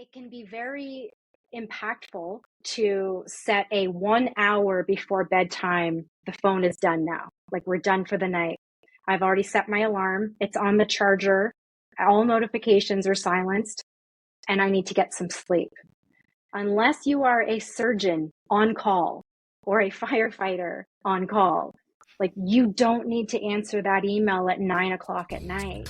It can be very impactful to set a 1 hour before bedtime. The phone is done now. Like, we're done for the night. I've already set my alarm. It's on the charger. All notifications are silenced, and I need to get some sleep. Unless you are a surgeon on call or a firefighter on call, like, you don't need to answer that email at 9 o'clock at night.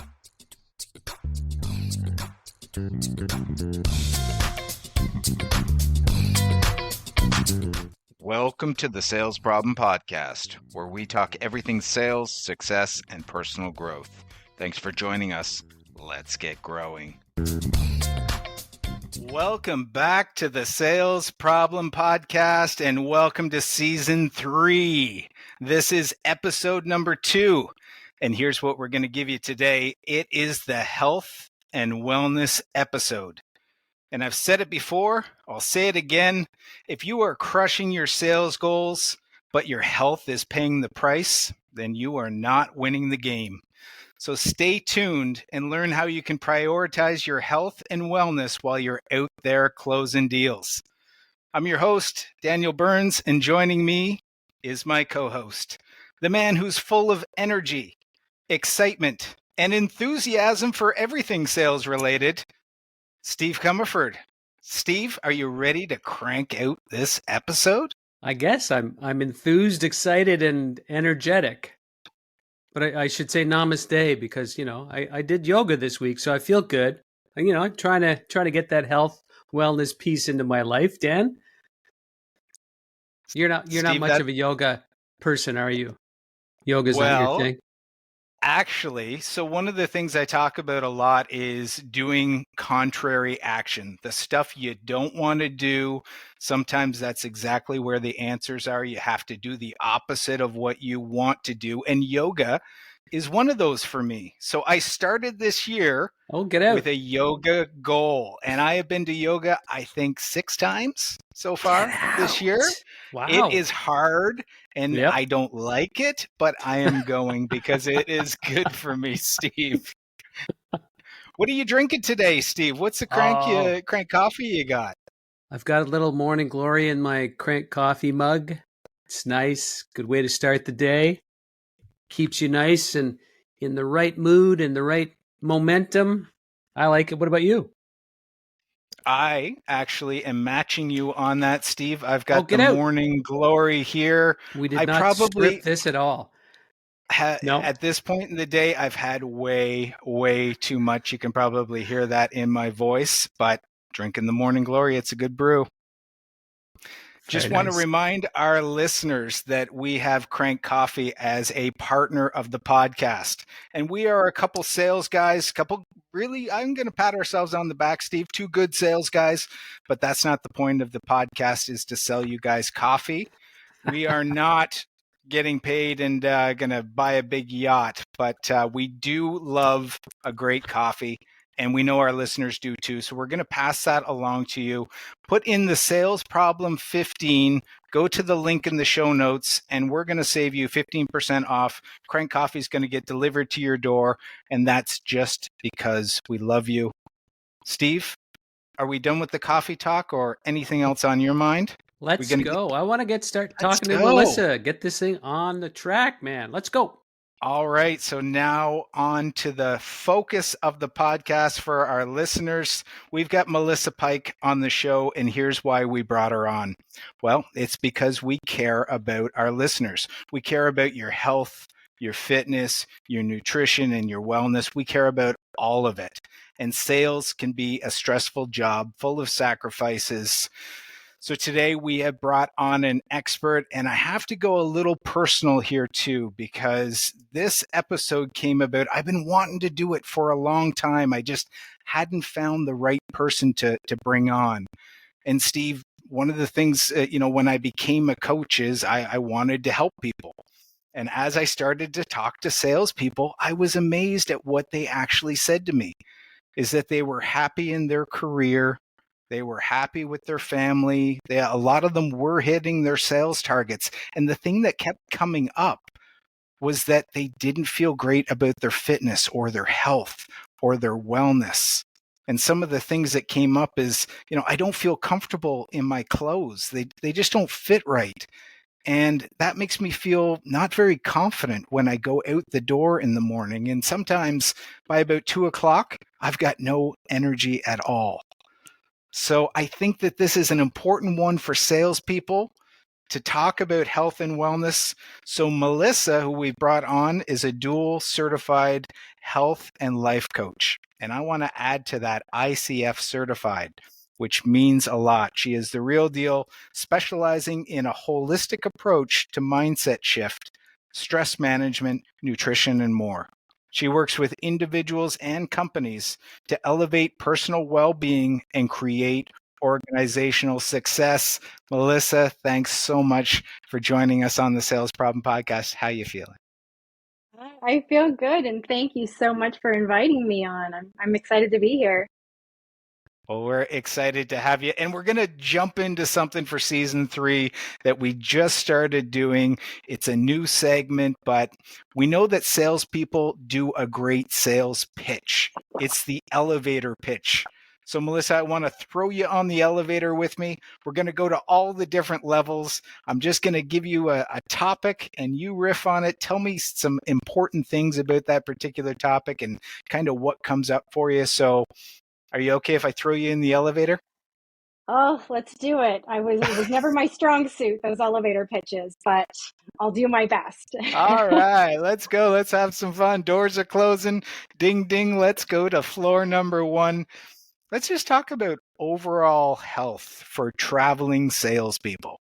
Welcome to the Sales Problem Podcast, where we talk everything sales, success, and personal growth. Thanks for joining us. Let's get growing. Welcome back to the Sales Problem Podcast, and welcome to Season 3. This is episode number 2, and here's what we're going to give you today. It is the health and wellness episode. And I've said it before, I'll say it again. If you are crushing your sales goals, but your health is paying the price, then you are not winning the game. So stay tuned and learn how you can prioritize your health and wellness while you're out there closing deals. I'm your host, Daniel Burns, and joining me is my co-host, the man who's full of energy, excitement, and enthusiasm for everything sales related, Steve Comerford. Steve, are you ready to crank out this episode? I guess I'm enthused, excited, and energetic. But I should say namaste because, I did yoga this week, so I feel good. I'm trying to get that health, wellness piece into my life. Dan, you're not much of a yoga person, are you? Yoga's not your thing. Actually, so one of the things I talk about a lot is doing contrary action, the stuff you don't want to do. Sometimes that's exactly where the answers are. You have to do the opposite of what you want to do. And yoga is one of those for me. So I started this year with a yoga goal. And I have been to yoga, I think, 6 times so far this year. Wow. It is hard. And I don't like it, but I am going because it is good for me, Steve. What are you drinking today, Steve? What's the crank coffee you got? I've got a little Morning Glory in my crank coffee mug. It's nice. Good way to start the day. Keeps you nice and in the right mood and the right momentum. I like it. What about you? I actually am matching you on that, Steve. I've got the Morning Glory here. We did not script this at all. At this point in the day, I've had way, way too much. You can probably hear that in my voice, but drinking the Morning Glory, it's a good brew. Just want to remind our listeners that we have Crank Coffee as a partner of the podcast. And we are a couple sales guys, I'm going to pat ourselves on the back, Steve, 2 good sales guys, but that's not the point of the podcast, is to sell you guys coffee. We are not getting paid and going to buy a big yacht, but we do love a great coffee. And we know our listeners do too. So we're going to pass that along to you. Put in the sales problem 15, go to the link in the show notes, and we're going to save you 15% off. Crank Coffee is going to get delivered to your door. And that's just because we love you. Steve, are we done with the coffee talk or anything else on your mind? Let's go. I want to start talking to Melissa. Get this thing on the track, man. Let's go. All right, so now on to the focus of the podcast for our listeners. We've got Melissa Pike on the show, and here's why we brought her on. Well, it's because we care about our listeners. We care about your health, your fitness, your nutrition, and your wellness. We care about all of it. And sales can be a stressful job full of sacrifices. So today we have brought on an expert, and I have to go a little personal here too, because this episode came about. I've been wanting to do it for a long time. I just hadn't found the right person to bring on. And Steve, one of the things, when I became a coach is I wanted to help people. And as I started to talk to salespeople, I was amazed at what they actually said to me, is that they were happy in their career. They were happy with their family. A lot of them were hitting their sales targets. And the thing that kept coming up was that they didn't feel great about their fitness or their health or their wellness. And some of the things that came up is, I don't feel comfortable in my clothes. They just don't fit right. And that makes me feel not very confident when I go out the door in the morning. And sometimes by about 2 o'clock, I've got no energy at all. So I think that this is an important one for salespeople to talk about health and wellness. So Melissa, who we brought on, is a dual certified health and life coach. And I want to add to that ICF certified, which means a lot. She is the real deal, specializing in a holistic approach to mindset shift, stress management, nutrition, and more. She works with individuals and companies to elevate personal well-being and create organizational success. Melissa, thanks so much for joining us on the Sales Problem Podcast. How you feeling? I feel good, and thank you so much for inviting me on. I'm excited to be here. Well, we're excited to have you. And we're going to jump into something for season 3 that we just started doing. It's a new segment, but we know that salespeople do a great sales pitch. It's the elevator pitch. So, Melissa, I want to throw you on the elevator with me. We're going to go to all the different levels. I'm just going to give you a topic and you riff on it. Tell me some important things about that particular topic and kind of what comes up for you. So, are you okay if I throw you in the elevator? Oh, let's do it. It was never my strong suit, those elevator pitches, but I'll do my best. All right, let's go. Let's have some fun. Doors are closing. Ding, ding. Let's go to floor number 1. Let's just talk about overall health for traveling salespeople.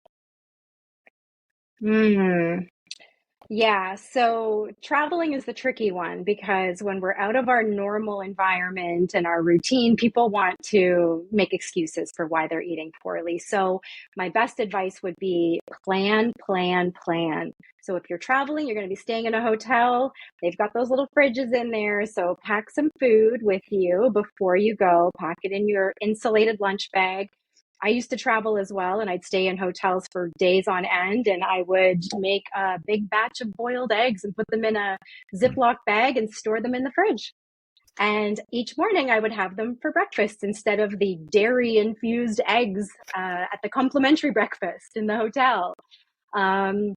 Yeah, so traveling is the tricky one because when we're out of our normal environment and our routine, people want to make excuses for why they're eating poorly. So my best advice would be plan, plan, plan. So if you're traveling, you're going to be staying in a hotel. They've got those little fridges in there. So pack some food with you before you go. Pack it in your insulated lunch bag. I used to travel as well, and I'd stay in hotels for days on end, and I would make a big batch of boiled eggs and put them in a Ziploc bag and store them in the fridge. And each morning I would have them for breakfast instead of the dairy infused eggs at the complimentary breakfast in the hotel. I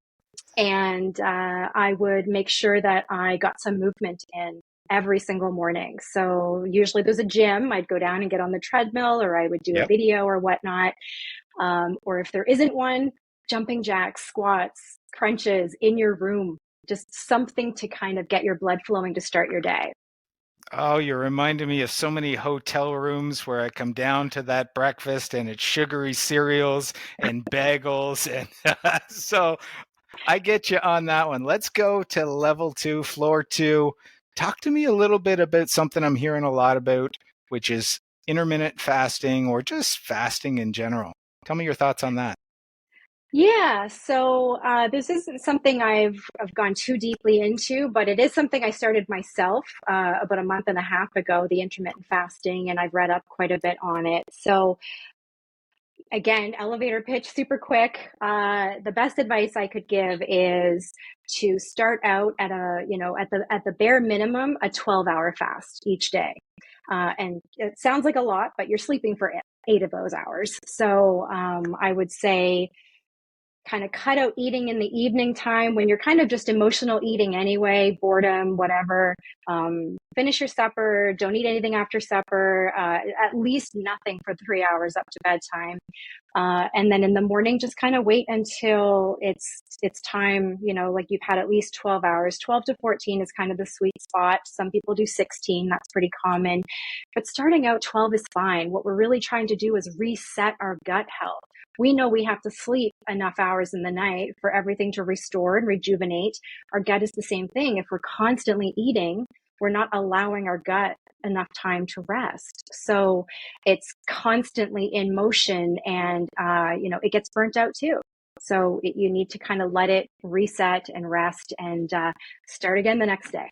would make sure that I got some movement in every single morning. So usually there's a gym. I'd go down and get on the treadmill, or I would do a video or whatnot. Or if there isn't one, jumping jacks, squats, crunches in your room, just something to kind of get your blood flowing to start your day. Oh, you're reminding me of so many hotel rooms where I come down to that breakfast and it's sugary cereals and bagels. And so I get you on that one. Let's go to level 2, floor 2. Talk to me a little bit about something I'm hearing a lot about, which is intermittent fasting or just fasting in general. Tell me your thoughts on that. Yeah, so this isn't something I've gone too deeply into, but it is something I started myself about a month and a half ago, the intermittent fasting, and I've read up quite a bit on it. So again, elevator pitch, super quick. The best advice I could give is to start out at at the bare minimum, a 12-hour fast each day. And it sounds like a lot, but you're sleeping for 8 of those hours. So I would say kind of cut out eating in the evening time when you're kind of just emotional eating anyway, boredom, whatever. Finish your supper. Don't eat anything after supper. At least nothing for 3 hours up to bedtime. And then in the morning, just kind of wait until it's time, like you've had at least 12 hours. 12 to 14 is kind of the sweet spot. Some people do 16. That's pretty common. But starting out 12 is fine. What we're really trying to do is reset our gut health. We know we have to sleep enough hours in the night for everything to restore and rejuvenate. Our gut is the same thing. If we're constantly eating, we're not allowing our gut enough time to rest. So it's constantly in motion and, it gets burnt out too. So you need to kind of let it reset and rest and start again the next day.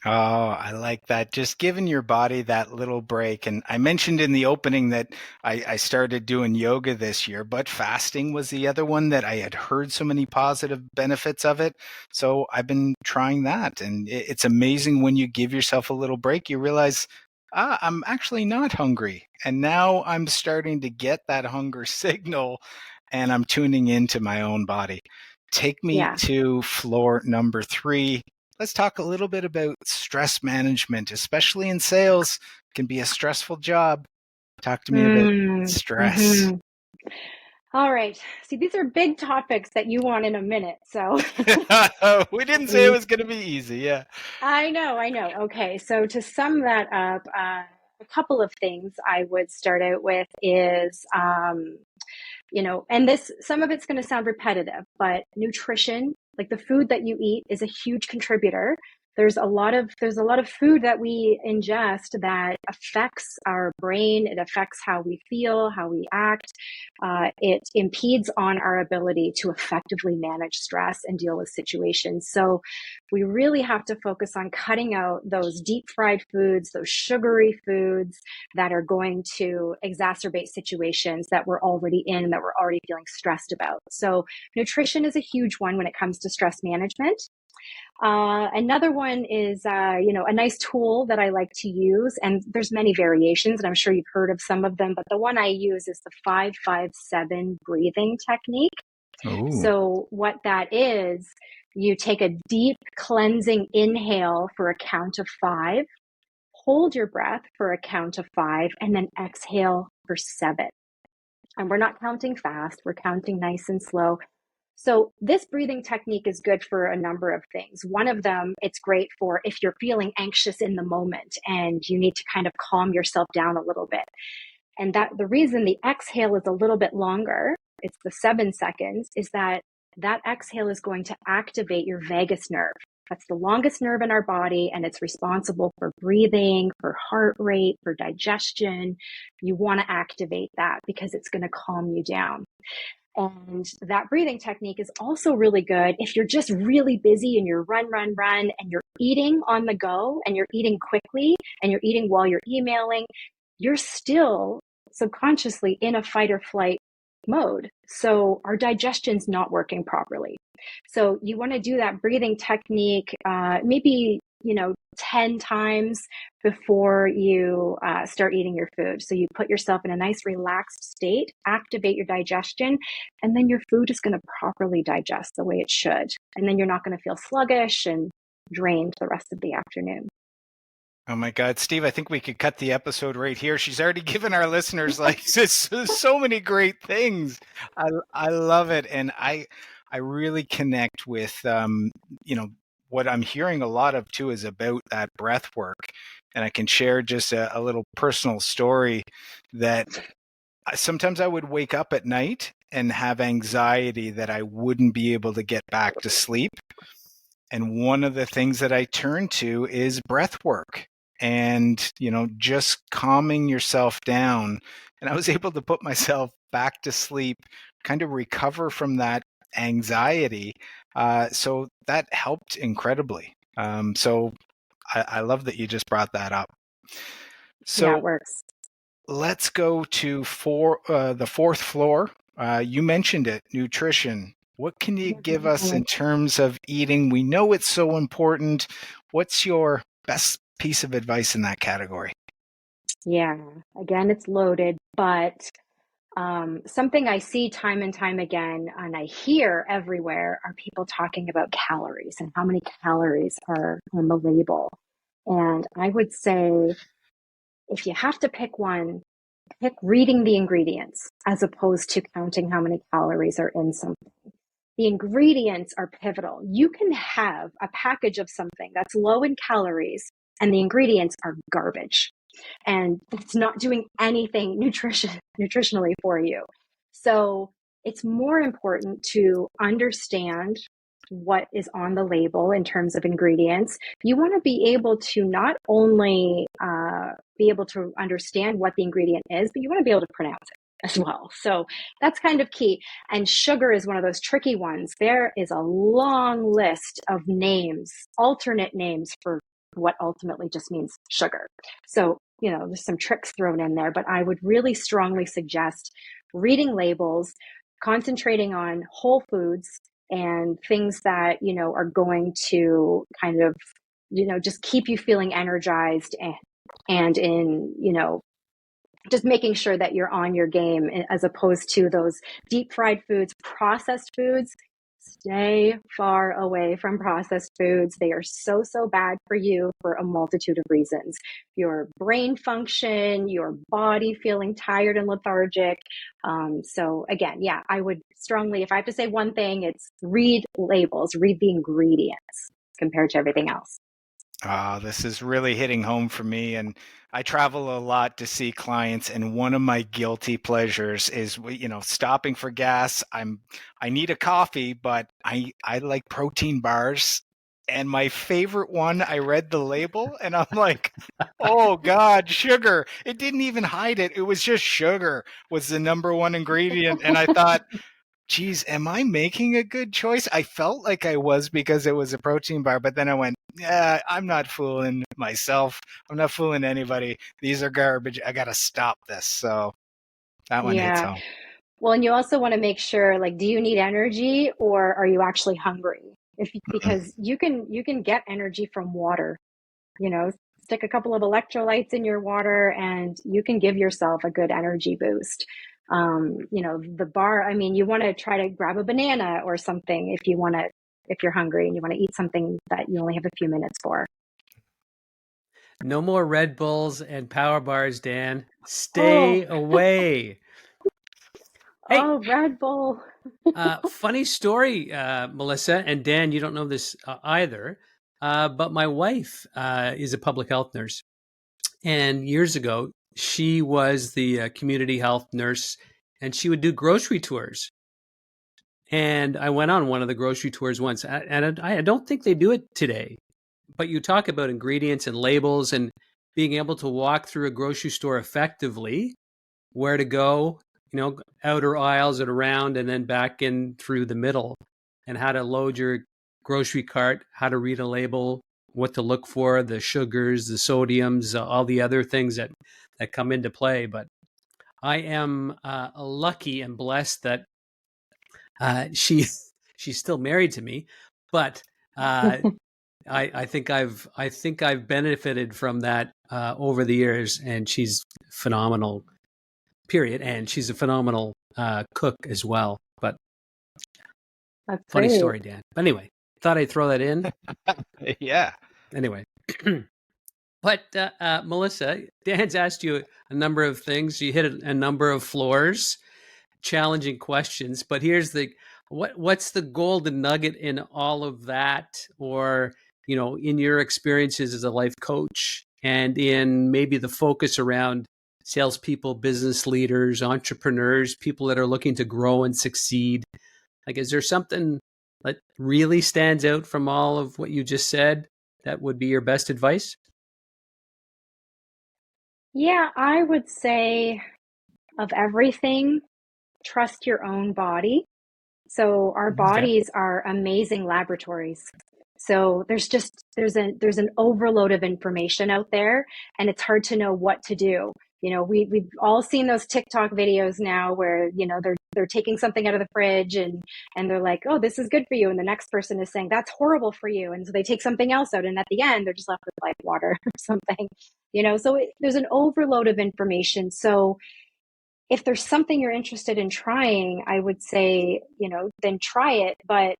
Oh, I like that. Just giving your body that little break. And I mentioned in the opening that I started doing yoga this year, but fasting was the other one that I had heard so many positive benefits of it. So I've been trying that. And it's amazing when you give yourself a little break, you realize I'm actually not hungry. And now I'm starting to get that hunger signal and I'm tuning into my own body. Take me Yeah. to floor number 3. Let's talk a little bit about stress management, especially in sales. It can be a stressful job. Talk to me about stress. Mm-hmm. All right. See, these are big topics that you want in a minute. So We didn't say it was going to be easy. Yeah. I know, I know. Okay, so to sum that up, a couple of things I would start out with is, and this, some of it's going to sound repetitive, but nutrition, like the food that you eat, is a huge contributor. There's a lot of food that we ingest that affects our brain. It affects how we feel, how we act. It impedes on our ability to effectively manage stress and deal with situations. So we really have to focus on cutting out those deep fried foods, those sugary foods that are going to exacerbate situations that we're already in and that we're already feeling stressed about. So nutrition is a huge one when it comes to stress management. Another one is, a nice tool that I like to use, and there's many variations, and I'm sure you've heard of some of them, but the one I use is the 5-5-7 breathing technique. Oh, So what that is, you take a deep cleansing inhale for a count of 5, hold your breath for a count of 5, and then exhale for 7. And we're not counting fast, we're counting nice and slow. So this breathing technique is good for a number of things. One of them, it's great for if you're feeling anxious in the moment and you need to kind of calm yourself down a little bit. And that the reason the exhale is a little bit longer, it's the 7 seconds, is that exhale is going to activate your vagus nerve. That's the longest nerve in our body, and it's responsible for breathing, for heart rate, for digestion. You want to activate that because it's going to calm you down. And that breathing technique is also really good if you're just really busy and you're run, and you're eating on the go and you're eating quickly and you're eating while you're emailing. You're still subconsciously in a fight or flight mode. So our digestion's not working properly. So you want to do that breathing technique, maybe, 10 times before you start eating your food. So you put yourself in a nice relaxed state, activate your digestion, and then your food is going to properly digest the way it should. And then you're not going to feel sluggish and drained the rest of the afternoon. oh my God, Steve, I think we could cut the episode right here. She's already given our listeners like so many great things. I love it. And I really connect with, what I'm hearing a lot of too is about that breath work. And I can share just a little personal story that sometimes I would wake up at night and have anxiety that I wouldn't be able to get back to sleep. And one of the things that I turn to is breath work and, just calming yourself down. And I was able to put myself back to sleep, kind of recover from that anxiety. So that helped incredibly. So I love that you just brought that up. Yeah, it So works. let's go to the fourth floor. You mentioned it, nutrition. What can you give us in terms of eating? We know it's so important. What's your best piece of advice in that category? Yeah, again, it's loaded, but something I see time and time again, and I hear everywhere, are people talking about calories and how many calories are on the label. And I would say if you have to pick one, pick reading the ingredients as opposed to counting how many calories are in something. The ingredients are pivotal. You can have a package of something that's low in calories and the ingredients are garbage and it's not doing anything nutritionally for you. So it's more important to understand what is on the label in terms of ingredients. You want to be able to not only be able to understand what the ingredient is, but you want to be able to pronounce it as well. So that's kind of key. And sugar is one of those tricky ones. There is a long list of names, alternate names for what ultimately just means sugar. So, there's some tricks thrown in there, but I would really strongly suggest reading labels, concentrating on whole foods and things that, are going to kind of, just keep you feeling energized and and in, just making sure that you're on your game as opposed to those deep fried foods, processed foods. Stay far away from processed foods. They are so, so bad for you for a multitude of reasons. Your brain function, your body feeling tired and lethargic. So again, yeah, I would strongly, if I have to say one thing, it's read labels, read the ingredients compared to everything else. This is really hitting home for me. And I travel a lot to see clients, and one of my guilty pleasures is, stopping for gas. I need a coffee, but I like protein bars. And my favorite one, I read the label and I'm like, oh God, sugar. It didn't even hide it. It was just sugar was the number one ingredient. And I thought, geez, am I making a good choice? I felt like I was because it was a protein bar, but then I went, yeah, I'm not fooling myself. I'm not fooling anybody. These are garbage. I got to stop this. So that one hits Yeah. home. Well, and you also want to make sure, like, do you need energy or are you actually hungry? Because you can get energy from water, stick a couple of electrolytes in your water and you can give yourself a good energy boost. The bar, I mean, you want to try to grab a banana or something if you're hungry and you want to eat something that you only have a few minutes for. No more Red Bulls and power bars, Dan. Oh, Stay away. Hey, oh, Red Bull. funny story, Melissa and Dan. You don't know this either, but my wife is a public health nurse, and years ago she was the community health nurse, and she would do grocery tours. And I went on one of the grocery tours once, and I don't think they do it today. But you talk about ingredients and labels and being able to walk through a grocery store effectively, where to go, outer aisles and around, and then back in through the middle, and how to load your grocery cart, how to read a label, what to look for, the sugars, the sodiums, all the other things that come into play. But I am lucky and blessed that she's still married to me, but I think I've benefited from that over the years, and she's phenomenal. Period, and she's a phenomenal cook as well. But That's funny great. story, Dan. But anyway, thought I'd throw that in. Yeah. Anyway, but Melissa, Dan's asked you a number of things. You hit a number of floors, challenging questions. But here's what's the golden nugget in all of that, or in your experiences as a life coach, and in maybe the focus around salespeople, business leaders, entrepreneurs, people that are looking to grow and succeed. Like, is there something that really stands out from all of what you just said that would be your best advice? Yeah, I would say of everything, trust your own body. So our Okay. bodies are amazing laboratories. So there's an overload of information out there and it's hard to know what to do. We've all seen those TikTok videos now where, they're taking something out of the fridge and they're like, "Oh, this is good for you." And the next person is saying, "That's horrible for you." And so they take something else out and at the end they're just left with like water or something. So there's an overload of information. So if there's something you're interested in trying, I would say, then try it. But,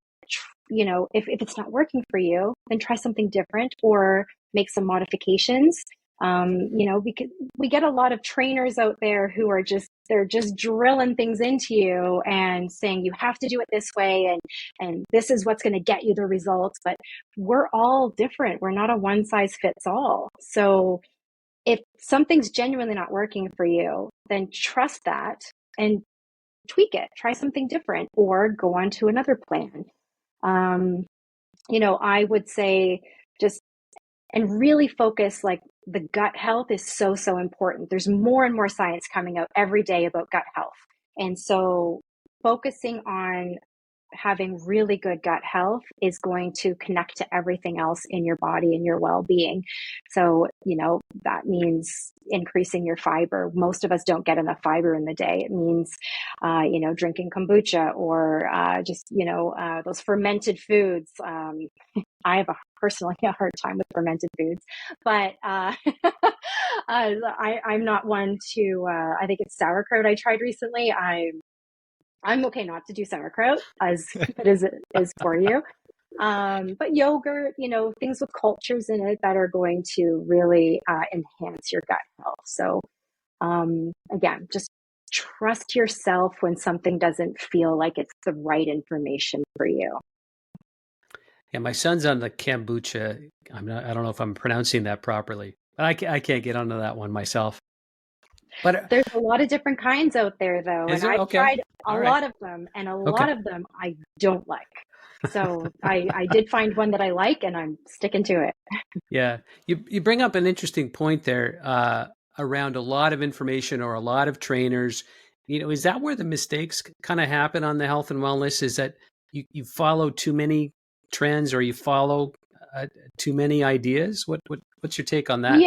if it's not working for you, then try something different or make some modifications. We get a lot of trainers out there who are they're just drilling things into you and saying you have to do it this way and this is what's going to get you the results. But we're all different. We're not a one size fits all. So if something's genuinely not working for you, then trust that and tweak it. Try something different or go on to another plan. I would say just and really focus like the gut health is so, so important. There's more and more science coming out every day about gut health. And so focusing on having really good gut health is going to connect to everything else in your body and your well-being. So, that means increasing your fiber. Most of us don't get enough fiber in the day. It means drinking kombucha or just, those fermented foods. I have personally a hard time with fermented foods, but I'm not one to. I think it's sauerkraut I tried recently. I'm okay not to do sauerkraut as good as it is for you. But yogurt, things with cultures in it that are going to really enhance your gut health. So again, just trust yourself when something doesn't feel like it's the right information for you. Yeah, my son's on the kombucha. I don't know if I'm pronouncing that properly. I can't get onto that one myself. But there's a lot of different kinds out there, though, is and there? I've Okay. tried a All right. lot of them, and a Okay. lot of them I don't like. So I did find one that I like, and I'm sticking to it. Yeah, you bring up an interesting point there around a lot of information or a lot of trainers. Is that where the mistakes kind of happen on the health and wellness? Is that you follow too many trends or you follow too many ideas? What's your take on that?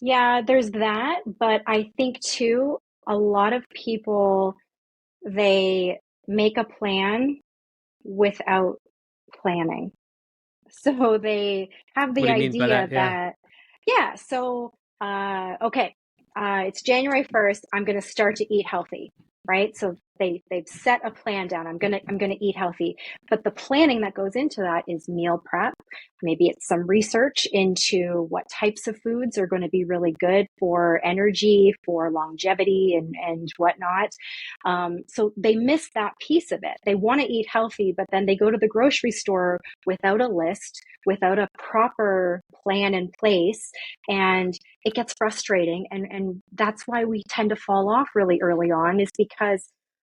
Yeah, there's that, but I think too, a lot of people, they make a plan without planning. So they have What the do you mean by idea that? Yeah. that, yeah, so, okay, it's January 1st. I'm going to start to eat healthy, right? So they've set a plan down. I'm going to eat healthy. But the planning that goes into that is meal prep. Maybe it's some research into what types of foods are going to be really good for energy, for longevity, and whatnot. So they miss that piece of it. They want to eat healthy, but then they go to the grocery store without a list, without a proper plan in place, and it gets frustrating. And that's why we tend to fall off really early on, is because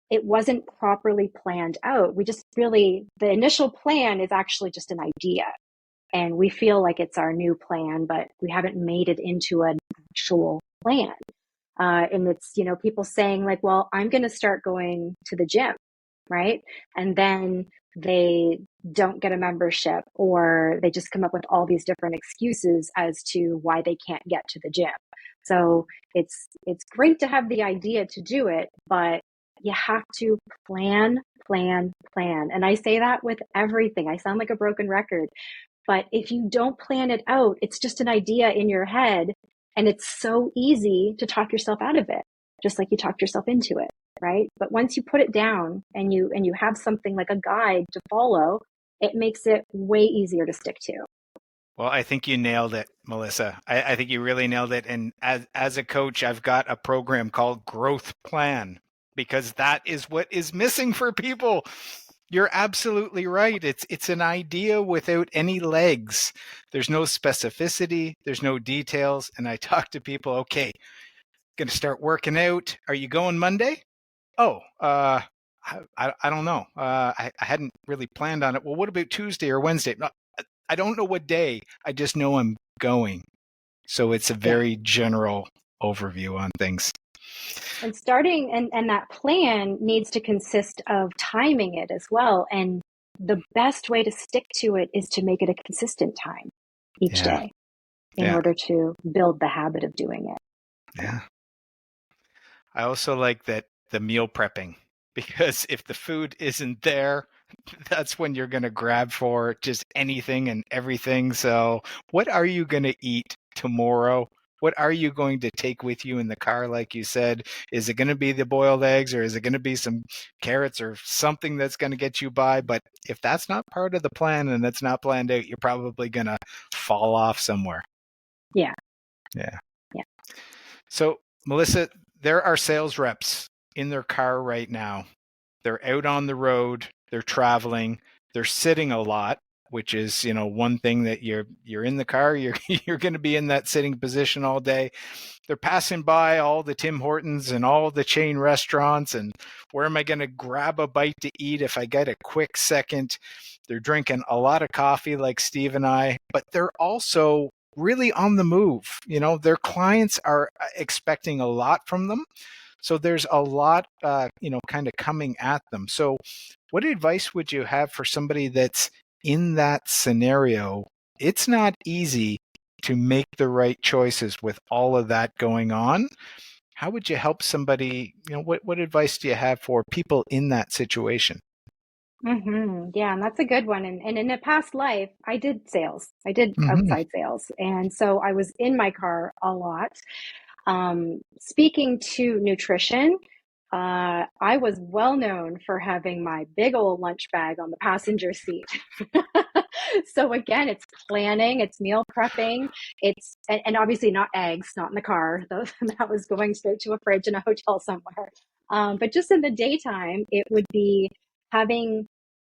it wasn't properly planned out. We just really, the initial plan is actually just an idea. And we feel like it's our new plan, but we haven't made it into an actual plan. And it's, people saying like, well, I'm going to start going to the gym, right? And then they don't get a membership, or they just come up with all these different excuses as to why they can't get to the gym. So it's great to have the idea to do it, but you have to plan, plan, plan. And I say that with everything. I sound like a broken record, but if you don't plan it out, it's just an idea in your head, and it's so easy to talk yourself out of it, just like you talked yourself into it, right? But once you put it down and you have something like a guide to follow, it makes it way easier to stick to. Well, I think you nailed it, Melissa. I think you really nailed it. And as a coach, I've got a program called Growth Plan, because that is what is missing for people. You're absolutely right. It's an idea without any legs. There's no specificity. There's no details. And I talk to people, okay, going to start working out. Are you going Monday? Oh, I don't know. I hadn't really planned on it. Well, what about Tuesday or Wednesday? No, I don't know what day. I just know I'm going. So it's a Yeah. very general overview on things. And starting and that plan needs to consist of timing it as well. And the best way to stick to it is to make it a consistent time each Yeah. day in order to build the habit of doing it. Yeah. I also like that the meal prepping, because if the food isn't there, that's when you're going to grab for just anything and everything. So what are you going to eat tomorrow? What are you going to take with you in the car? Like you said, is it going to be the boiled eggs, or is it going to be some carrots or something that's going to get you by? But if that's not part of the plan and that's not planned out, you're probably going to fall off somewhere. Yeah. Yeah. Yeah. So, Melissa, there are sales reps in their car right now. They're out on the road, they're traveling, they're sitting a lot, which is, one thing that you're in the car, you're going to be in that sitting position all day. They're passing by all the Tim Hortons and all the chain restaurants, and where am I going to grab a bite to eat if I get a quick second? They're drinking a lot of coffee like Steve and I, but they're also really on the move. Their clients are expecting a lot from them. So there's a lot, kind of coming at them. So what advice would you have for somebody that's in that scenario? It's not easy to make the right choices with all of that going on. How would you help somebody? What advice do you have for people in that situation? Yeah, and that's a good one. And in a past life, I did sales. I did Hmm. outside sales. And so I was in my car a lot. Speaking to nutrition, I was well known for having my big old lunch bag on the passenger seat. So again, it's planning, it's meal prepping, and obviously not eggs, not in the car. That was going straight to a fridge in a hotel somewhere. But just in the daytime, it would be having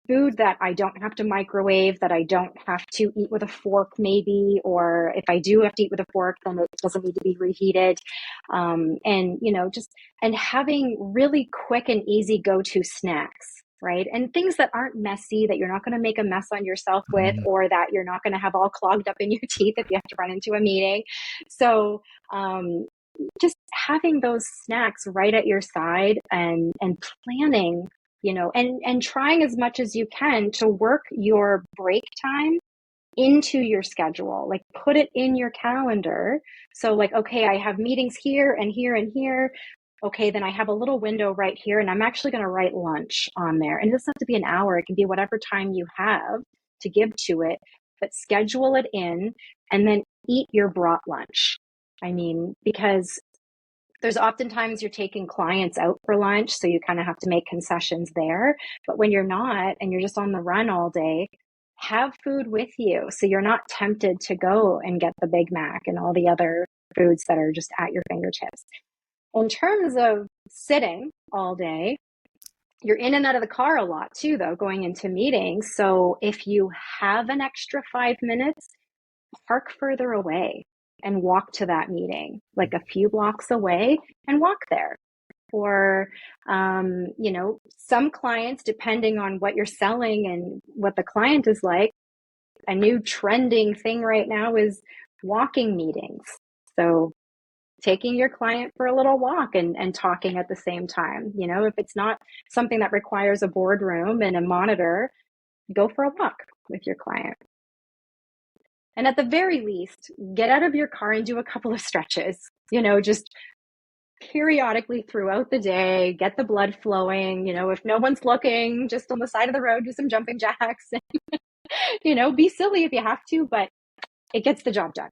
food that I don't have to microwave, that I don't have to eat with a fork, maybe, or if I do have to eat with a fork, then it doesn't need to be reheated. And, and having really quick and easy go-to snacks, right? And things that aren't messy, that you're not going to make a mess on yourself with, or that you're not going to have all clogged up in your teeth if you have to run into a meeting. So, just having those snacks right at your side and planning, and trying as much as you can to work your break time into your schedule, like put it in your calendar. So like, okay, I have meetings here and here and here. Okay, then I have a little window right here, and I'm actually going to write lunch on there. And it doesn't have to be an hour. It can be whatever time you have to give to it, but schedule it in and then eat your brought lunch. I mean, because there's oftentimes you're taking clients out for lunch, so you kind of have to make concessions there. But when you're not and you're just on the run all day, have food with you so you're not tempted to go and get the Big Mac and all the other foods that are just at your fingertips. In terms of sitting all day, you're in and out of the car a lot too, though, going into meetings. So if you have an extra 5 minutes, park further away and walk to that meeting, like a few blocks away, and walk there. Or, some clients, depending on what you're selling and what the client is like, a new trending thing right now is walking meetings. So taking your client for a little walk and talking at the same time. If it's not something that requires a boardroom and a monitor, go for a walk with your client. And at the very least, get out of your car and do a couple of stretches, just periodically throughout the day, get the blood flowing. If no one's looking, just on the side of the road, do some jumping jacks, be silly if you have to, but it gets the job done.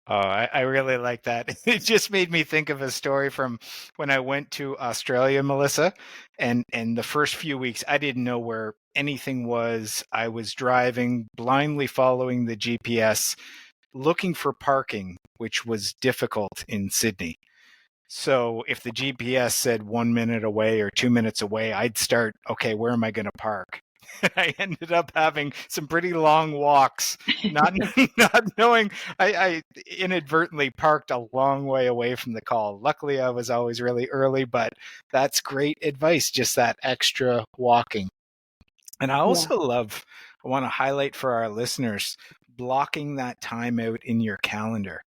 Oh, I really like that. It just made me think of a story from when I went to Australia, Melissa, and the first few weeks I didn't know where anything was. I was driving, blindly following the GPS, looking for parking, which was difficult in Sydney. So if the GPS said 1 minute away or 2 minutes away, I'd start, okay, where am I going to park? I ended up having some pretty long walks, not not knowing. I inadvertently parked a long way away from the call. Luckily, I was always really early, but that's great advice. Just that extra walking. And I Yeah. also love. I want to highlight for our listeners blocking that time out in your calendar.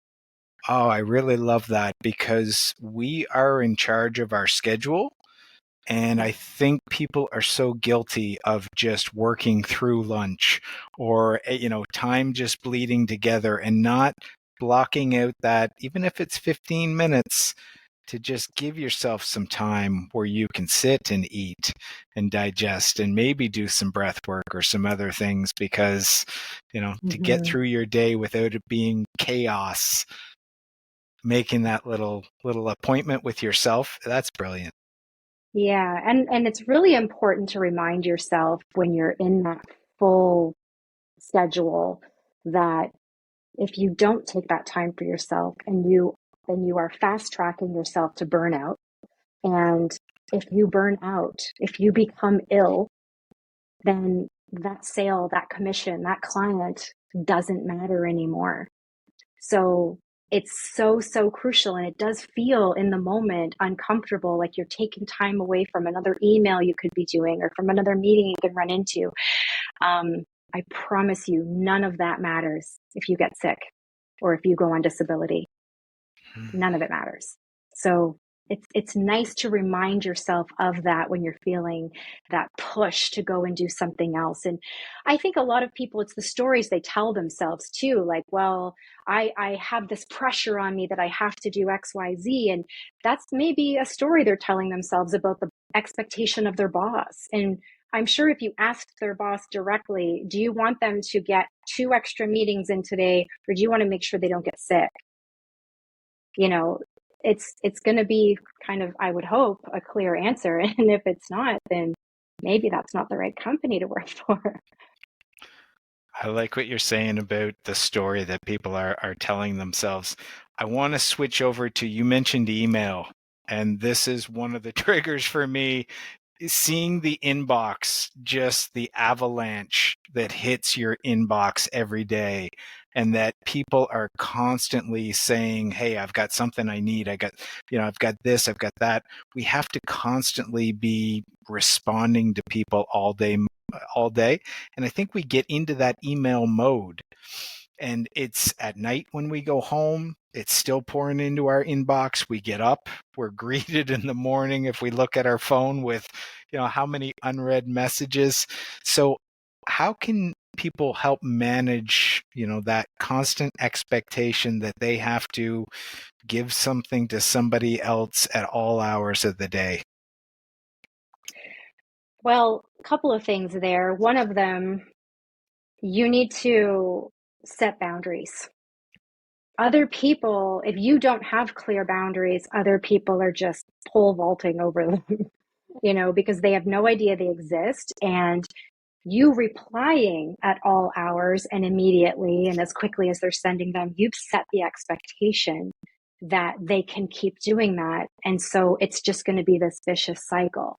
Oh, I really love that because we are in charge of our schedule. And I think people are so guilty of just working through lunch or, time just bleeding together and not blocking out that, even if it's 15 minutes, to just give yourself some time where you can sit and eat and digest and maybe do some breath work or some other things because, to get through your day without it being chaos, making that little appointment with yourself, that's brilliant. Yeah, and it's really important to remind yourself when you're in that full schedule that if you don't take that time for yourself and you are fast tracking yourself to burnout. And if you burn out, if you become ill, then that sale, that commission, that client doesn't matter anymore. So it's so, so crucial. And it does feel in the moment uncomfortable, like you're taking time away from another email you could be doing or from another meeting you could run into. I promise you, none of that matters if you get sick or if you go on disability. None of it matters. So It's nice to remind yourself of that when you're feeling that push to go and do something else. And I think a lot of people, it's the stories they tell themselves too, like, well, I have this pressure on me that I have to do XYZ. And that's maybe a story they're telling themselves about the expectation of their boss. And I'm sure if you asked their boss directly, do you want them to get 2 extra meetings in today, or do you want to make sure they don't get sick? You know, it's going to be kind of, I would hope, a clear answer. And if it's not, then maybe that's not the right company to work for. I like what you're saying about the story that people are telling themselves. I want to switch over to, you mentioned email, and this is one of the triggers for me. Seeing the inbox, just the avalanche that hits your inbox every day, and that people are constantly saying, hey, I've got something I need. I've got this, I've got that. We have to constantly be responding to people all day. And I think we get into that email mode. And it's at night when we go home, it's still pouring into our inbox. We get up, we're greeted in the morning if we look at our phone with, how many unread messages. So how can people help manage, that constant expectation that they have to give something to somebody else at all hours of the day? Well, a couple of things there. One of them, you need to set boundaries. Other people, if you don't have clear boundaries, other people are just pole vaulting over them, because they have no idea they exist. And you replying at all hours and immediately and as quickly as they're sending them, you've set the expectation that they can keep doing that. And so it's just going to be this vicious cycle.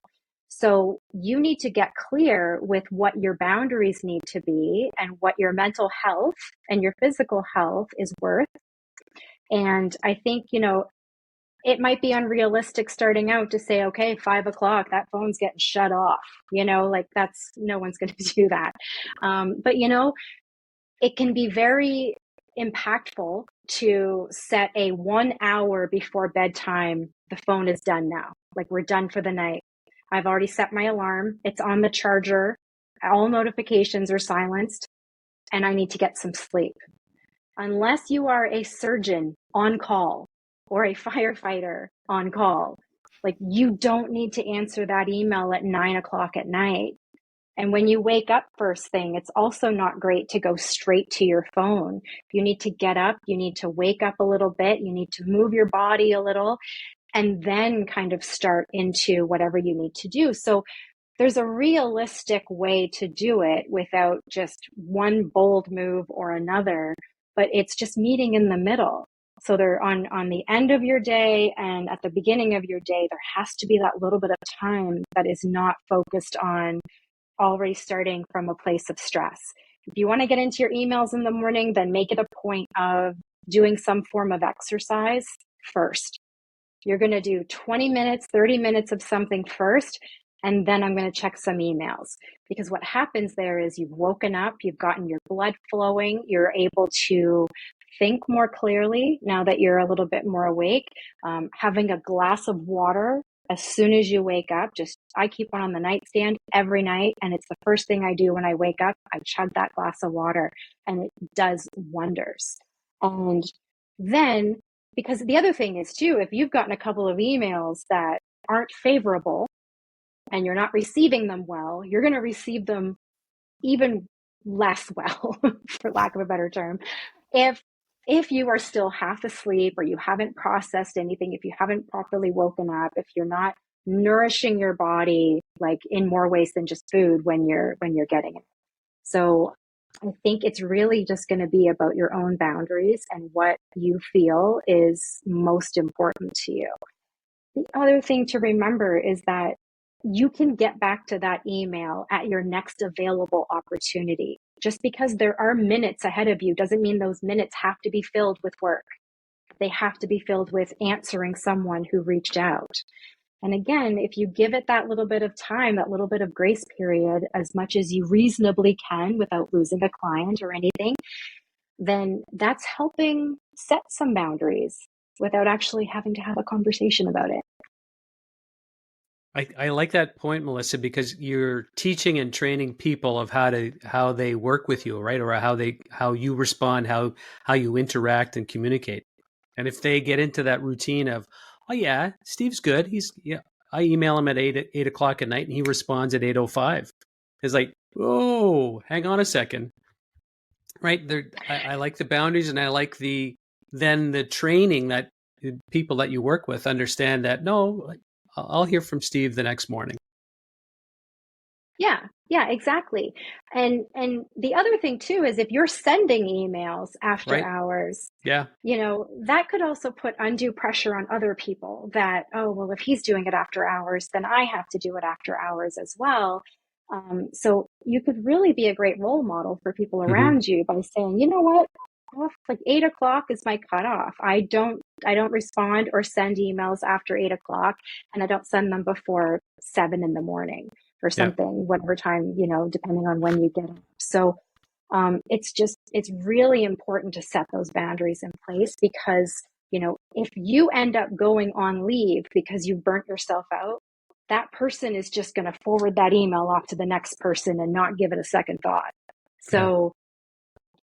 So you need to get clear with what your boundaries need to be and what your mental health and your physical health is worth. And I think, it might be unrealistic starting out to say, okay, 5 o'clock, that phone's getting shut off, like that's, no one's going to do that. But, it can be very impactful to set a 1 hour before bedtime, the phone is done now. Like, we're done for the night. I've already set my alarm. It's on the charger. All notifications are silenced, and I need to get some sleep. Unless you are a surgeon on call or a firefighter on call, like, you don't need to answer that email at 9 o'clock at night. And when you wake up first thing, it's also not great to go straight to your phone. You need to get up, you need to wake up a little bit, you need to move your body a little, and then kind of start into whatever you need to do. So there's a realistic way to do it without just one bold move or another, but it's just meeting in the middle. So they're on the end of your day and at the beginning of your day, there has to be that little bit of time that is not focused on already starting from a place of stress. If you want to get into your emails in the morning, then make it a point of doing some form of exercise first. You're going to do 20 minutes, 30 minutes of something first, and then I'm going to check some emails. Because what happens there is you've woken up, you've gotten your blood flowing, you're able to think more clearly now that you're a little bit more awake. Having a glass of water as soon as you wake up, I keep one on the nightstand every night, and it's the first thing I do when I wake up. I chug that glass of water, and it does wonders. And then, because the other thing is too, if you've gotten a couple of emails that aren't favorable and you're not receiving them well, you're going to receive them even less well, for lack of a better term. If you are still half asleep, or you haven't processed anything, if you haven't properly woken up, if you're not nourishing your body like in more ways than just food when you're getting it. So I think it's really just going to be about your own boundaries and what you feel is most important to you. The other thing to remember is that you can get back to that email at your next available opportunity. Just because there are minutes ahead of you doesn't mean those minutes have to be filled with work. They have to be filled with answering someone who reached out. And again, if you give it that little bit of time, that little bit of grace period, as much as you reasonably can without losing a client or anything, then that's helping set some boundaries without actually having to have a conversation about it. I like that point, Melissa, because you're teaching and training people of how they work with you, right? Or how you respond, how you interact and communicate. And if they get into that routine of, oh yeah, Steve's good. I email him at 8 o'clock at night and he responds at 8:05. It's like, oh, hang on a second. Right. I like the boundaries, and I like the training that people that you work with understand that, no, I'll hear from Steve the next morning. Yeah, exactly. And the other thing too is if you're sending emails after Right. hours, Yeah. that could also put undue pressure on other people that, oh, well, if he's doing it after hours, then I have to do it after hours as well. So you could really be a great role model for people Mm-hmm. around you by saying, you know what, like 8 o'clock is my cutoff. I don't respond or send emails after 8 o'clock, and I don't send them before 7 in the morning or Yeah. something, whatever time, depending on when you get up. So it's really important to set those boundaries in place because, if you end up going on leave because you burnt yourself out, that person is just going to forward that email off to the next person and not give it a second thought. Yeah. So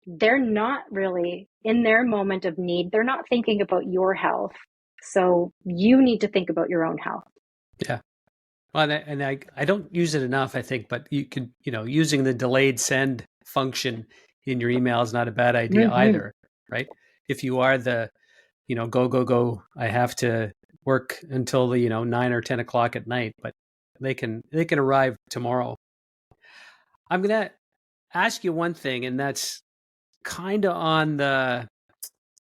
they're not really in their moment of need. They're not thinking about your health. So you need to think about your own health. Yeah. Well, and I don't use it enough, I think, but you could, using the delayed send function in your email is not a bad idea Mm-hmm. either, right? If you are the, go, go, go, I have to work until the, 9 or 10 o'clock at night, but they can arrive tomorrow. I'm going to ask you one thing, and that's kind of on the,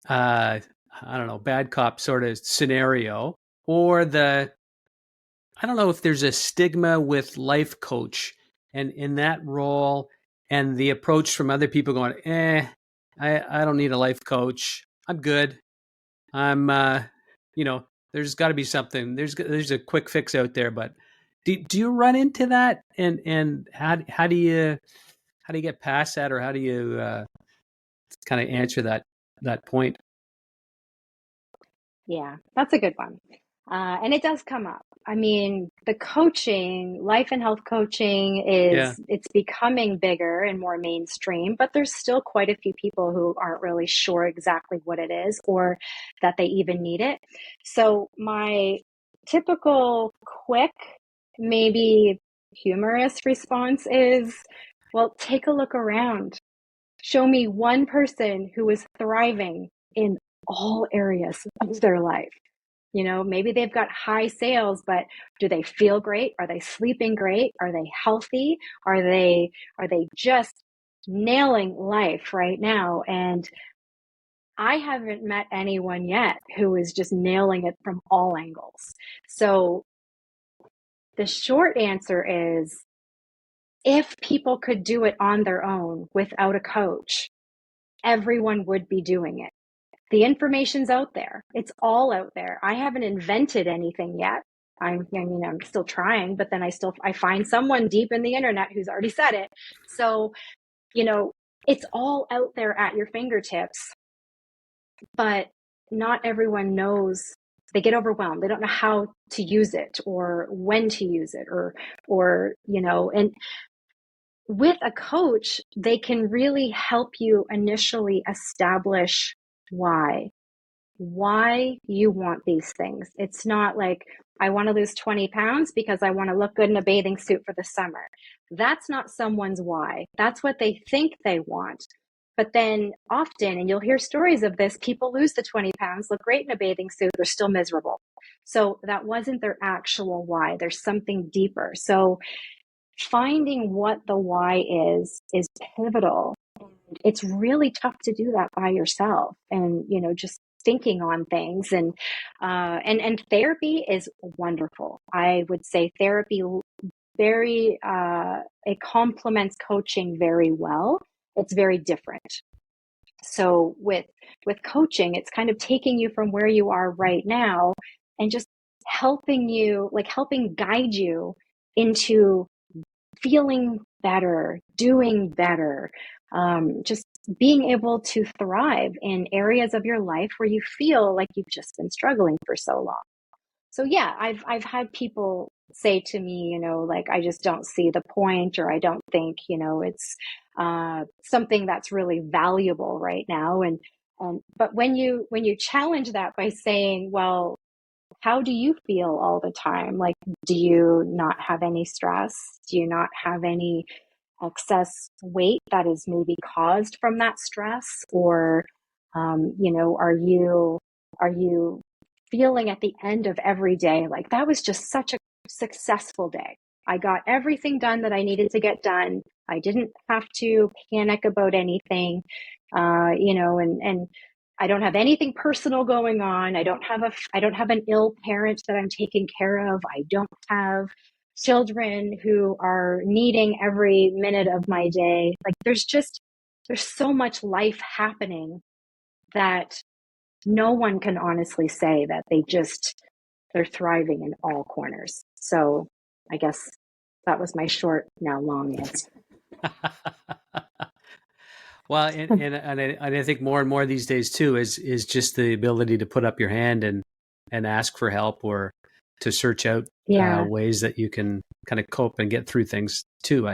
I don't know, bad cop sort of scenario, or I don't know if there's a stigma with life coach and in that role, and the approach from other people going, I don't need a life coach. I'm good. I'm, there's got to be something. There's a quick fix out there, but do you run into that? And how do you get past that, or how do you kind of answer that point? Yeah, that's a good one. And it does come up. I mean, the coaching, life and health coaching Yeah. it's becoming bigger and more mainstream, but there's still quite a few people who aren't really sure exactly what it is or that they even need it. So my typical quick, maybe humorous response is, well, take a look around. Show me one person who is thriving in all areas of their life. Maybe they've got high sales, but do they feel great? Are they sleeping great? Are they healthy? Are they just nailing life right now? And I haven't met anyone yet who is just nailing it from all angles. So the short answer is, if people could do it on their own without a coach, everyone would be doing it. The information's out there. It's all out there. I haven't invented anything yet. I'm still trying, but then I find someone deep in the internet who's already said it. So, it's all out there at your fingertips, but not everyone knows. They get overwhelmed. They don't know how to use it or when to use it and with a coach, they can really help you initially establish why you want these things. It's not like, I want to lose 20 pounds because I want to look good in a bathing suit for the summer. That's not someone's why. That's what they think they want. But then often, and you'll hear stories of this, people lose the 20 pounds, look great in a bathing suit, they're still miserable. So that wasn't their actual why. There's something deeper. So finding what the why is pivotal. It's really tough to do that by yourself, and just thinking on things, and therapy is wonderful. I would say therapy very it complements coaching very well. It's very different. So with coaching, it's kind of taking you from where you are right now and just helping guide you into feeling better, doing better, just being able to thrive in areas of your life where you feel like you've just been struggling for so long. So yeah, I've had people say to me, like, I just don't see the point, or I don't think, it's something that's really valuable right now. But when you challenge that by saying, well, how do you feel all the time? Like, do you not have any stress? Do you not have any excess weight that is maybe caused from that stress? Or, are you feeling at the end of every day like that was just such a successful day? I got everything done that I needed to get done. I didn't have to panic about anything, and I don't have anything personal going on. I don't have an ill parent that I'm taking care of. I don't have children who are needing every minute of my day. Like, there's so much life happening that no one can honestly say that they're thriving in all corners. So I guess that was my short, now long answer. Well, and I think more and more these days too is just the ability to put up your hand and ask for help, or to search out Yeah. ways that you can kind of cope and get through things too.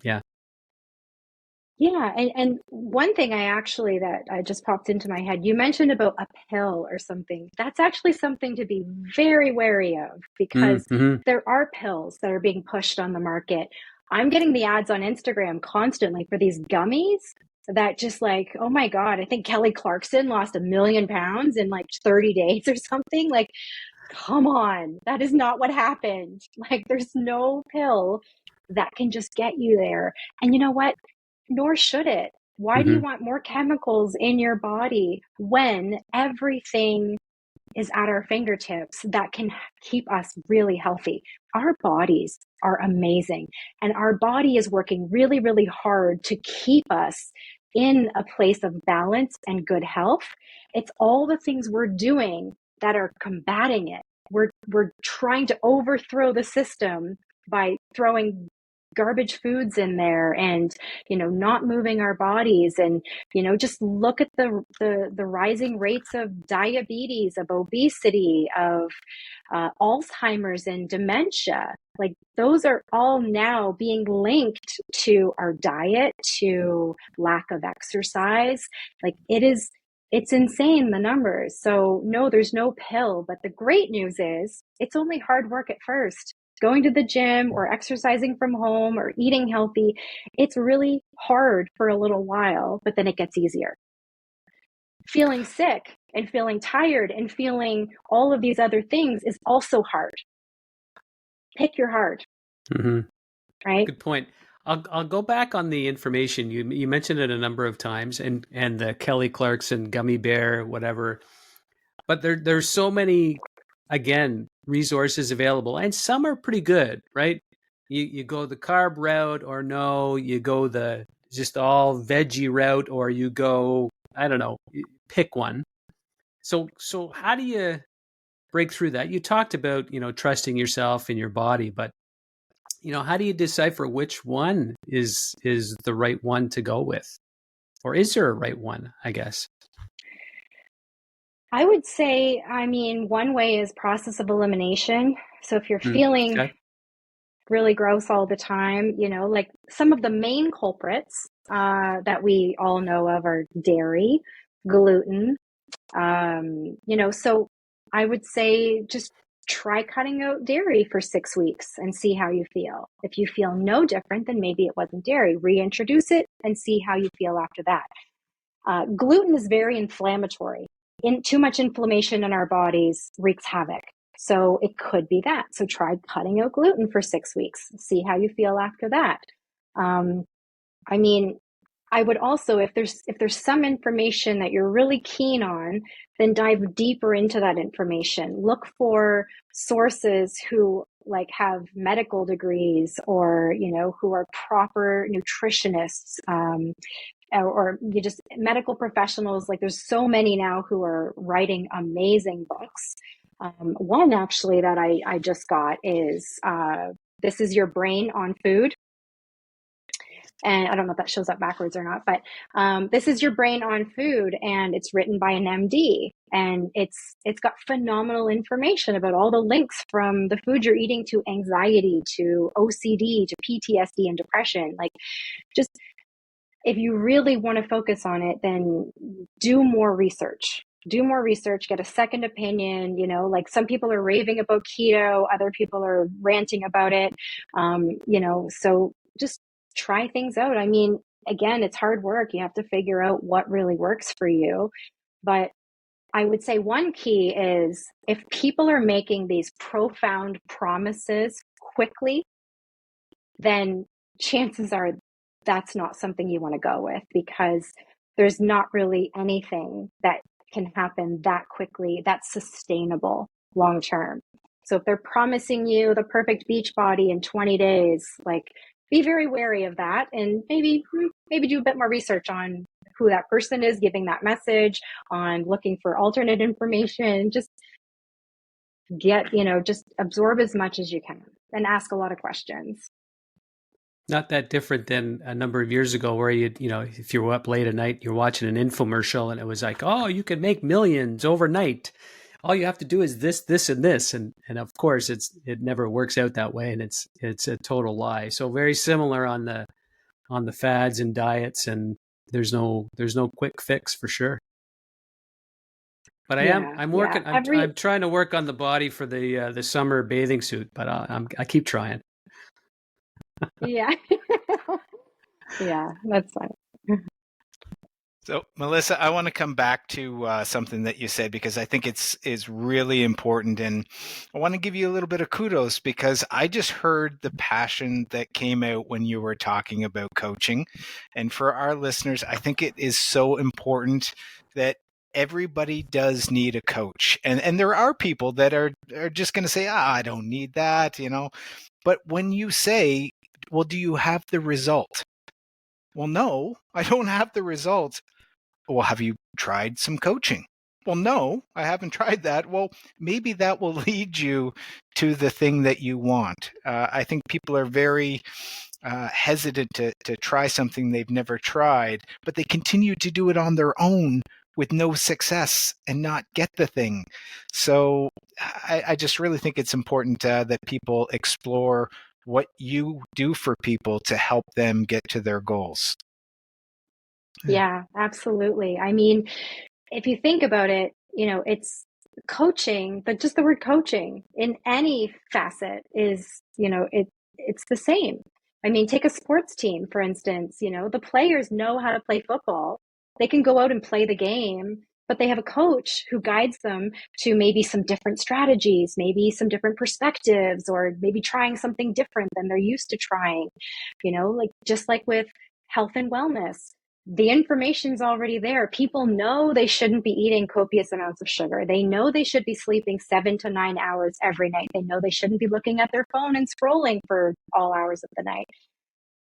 Yeah. Yeah. And one thing that I just popped into my head, you mentioned about a pill or something. That's actually something to be very wary of, because Mm-hmm. there are pills that are being pushed on the market. I'm getting the ads on Instagram constantly for these gummies that just, like, oh my God, I think Kelly Clarkson lost 1 million pounds in like 30 days or something. Like, come on, that is not what happened. Like, there's no pill that can just get you there. And you know what? Nor should it. Why do you Mm-hmm. want more chemicals in your body when everything is at our fingertips that can keep us really healthy? Our bodies are amazing, and our body is working really, really hard to keep us in a place of balance and good health. It's all the things we're doing that are combating it. We're trying to overthrow the system by throwing garbage foods in there, and not moving our bodies, and just look at the rising rates of diabetes, of obesity, of Alzheimer's and dementia. Like, those are all now being linked to our diet, to lack of exercise. Like, it's insane, the numbers. So no, there's no pill. But the great news is it's only hard work at first. Going to the gym or exercising from home or eating healthy, it's really hard for a little while, but then it gets easier. Feeling sick and feeling tired and feeling all of these other things is also hard. Pick your heart. Mm-hmm. Right? Good point. I'll go back on the information you mentioned it a number of times, and the Kelly Clarkson gummy bear, whatever. But there's so many, again, resources available, and some are pretty good, right? You go the carb route, or no, you go the just all veggie route, or you go, I don't know, pick one. So how do you break through that? You talked about, trusting yourself and your body, but how do you decipher which one is the right one to go with? Or is there a right one, I guess? I would say, one way is process of elimination. So if you're feeling Okay. really gross all the time, like some of the main culprits that we all know of are dairy, gluten. So I would say just try cutting out dairy for 6 weeks and see how you feel. If you feel no different, then maybe it wasn't dairy. Reintroduce it and see how you feel after that. Gluten is very inflammatory. Too much inflammation in our bodies wreaks havoc. So it could be that. So try cutting out gluten for 6 weeks. See how you feel after that. I mean, I would also, if there's some information that you're really keen on, then dive deeper into that information. Look for sources who have medical degrees, or who are proper nutritionists, or you just medical professionals. Like, there's so many now who are writing amazing books. One actually that I just got is This Is Your Brain on Food. And I don't know if that shows up backwards or not, but this is your brain on food, and it's written by an MD, and it's got phenomenal information about all the links from the food you're eating to anxiety, to OCD, to PTSD and depression. Like, just if you really want to focus on it, then do more research. Do more research, get a second opinion. You know, like some people are raving about keto, other people are ranting about it. You know, so just try things out. I mean, again, it's hard work. You have to figure out what really works for you. But I would say one key is if people are making these profound promises quickly, then chances are that's not something you want to go with, because there's not really anything that can happen that quickly that's sustainable long term. So if they're promising you the perfect beach body in 20 days, like, be very wary of that, and maybe do a bit more research on who that person is giving that message, on looking for alternate information. Just just absorb as much as you can and ask a lot of questions. Not that different than a number of years ago where if you were up late at night, you're watching an infomercial and it was like, oh, you can make millions overnight. All you have to do is this, and this. And of course it never works out that way. And it's a total lie. So very similar on the fads and diets, and there's no quick fix for sure. But I'm working. I'm trying to work on the body for the summer bathing suit, but I keep trying. Yeah. Yeah, that's fine. So, Melissa, I want to come back to something that you said, because I think is really important, and I want to give you a little bit of kudos, because I just heard the passion that came out when you were talking about coaching. And for our listeners, I think it is so important that everybody does need a coach, and there are people that are just going to say, I don't need that, But when you say, well, do you have the result? Well, no, I don't have the result. Well, have you tried some coaching? Well, no, I haven't tried that. Well, maybe that will lead you to the thing that you want. I think people are very hesitant to try something they've never tried, but they continue to do it on their own with no success and not get the thing. So I just really think it's important that people explore what you do for people to help them get to their goals. Yeah, absolutely. I mean, if you think about it, it's coaching, but just the word coaching in any facet is, it's the same. I mean, take a sports team, for instance, the players know how to play football. They can go out and play the game, but they have a coach who guides them to maybe some different strategies, maybe some different perspectives, or maybe trying something different than they're used to trying, like just like with health and wellness. The information's already there. People know they shouldn't be eating copious amounts of sugar. They know they should be sleeping 7 to 9 hours every night. They know they shouldn't be looking at their phone and scrolling for all hours of the night.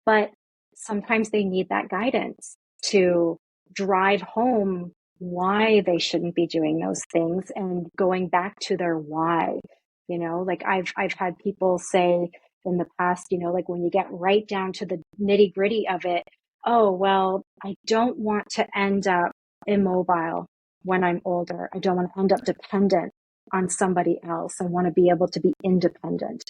But sometimes they need that guidance to drive home why they shouldn't be doing those things and going back to their why. Like I've had people say in the past, like when you get right down to the nitty gritty of it, oh, well, I don't want to end up immobile when I'm older. I don't want to end up dependent on somebody else. I want to be able to be independent.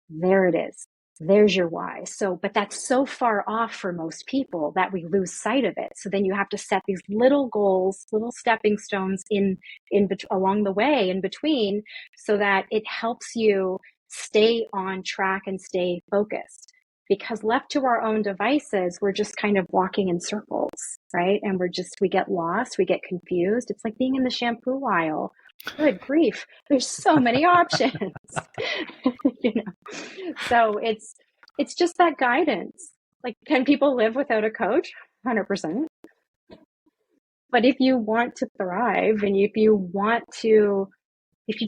There it is. There's your why. But that's so far off for most people that we lose sight of it. So then you have to set these little goals, little stepping stones along the way in between, so that it helps you stay on track and stay focused. Because left to our own devices, we're just kind of walking in circles, right? And we get lost, we get confused. It's like being in the shampoo aisle. Good grief, there's so many options. So it's just that guidance. Like, can people live without a coach? 100%. But if you want to thrive, and if you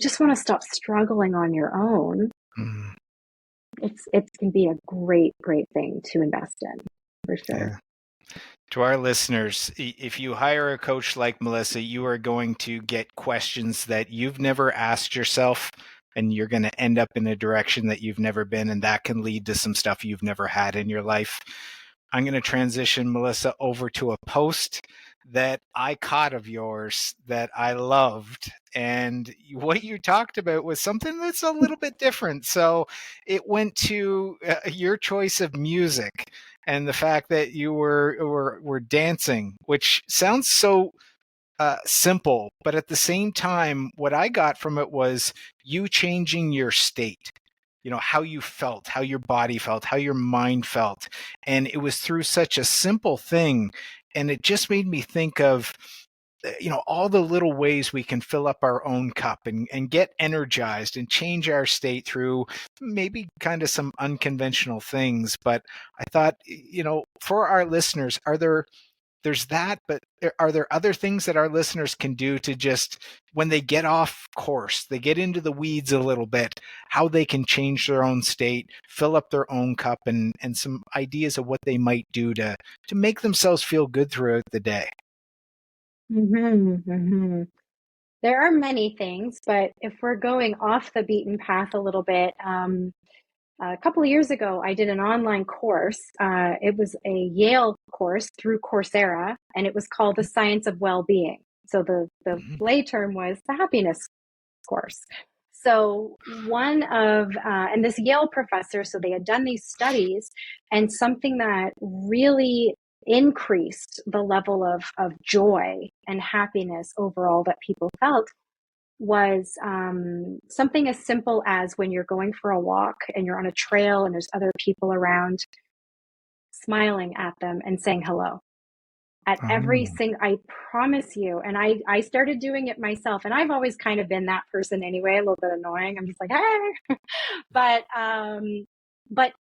just want to stop struggling on your own, it can be a great thing to invest in, for sure. Yeah. To our listeners, if you hire a coach like Melissa, you are going to get questions that you've never asked yourself, and you're going to end up in a direction that you've never been, and that can lead to some stuff you've never had in your life. I'm going to transition, Melissa, over to a post that I caught of yours that I loved. And what you talked about was something that's a little bit different. So it went to your choice of music and the fact that you were dancing, which sounds so simple, but at the same time, what I got from it was you changing your state. You know, how you felt, how your body felt, how your mind felt. And it was through such a simple thing. And it just made me think of, all the little ways we can fill up our own cup and get energized and change our state through maybe kind of some unconventional things. But I thought, for our listeners, there's that, but are there other things that our listeners can do to just, when they get off course, they get into the weeds a little bit, how they can change their own state, fill up their own cup, and some ideas of what they might do to make themselves feel good throughout the day? There are many things, but if we're going off the beaten path a little bit, a couple of years ago, I did an online course. It was a Yale course through Coursera, and it was called The Science of Well-Being. So the lay term was the happiness course. So and this Yale professor, so they had done these studies, and something that really increased the level of joy and happiness overall that people felt was something as simple as when you're going for a walk and you're on a trail and there's other people around, smiling at them and saying hello. At every single, I promise you, and I started doing it myself, and I've always kind of been that person anyway, a little bit annoying. I'm just like, hey, but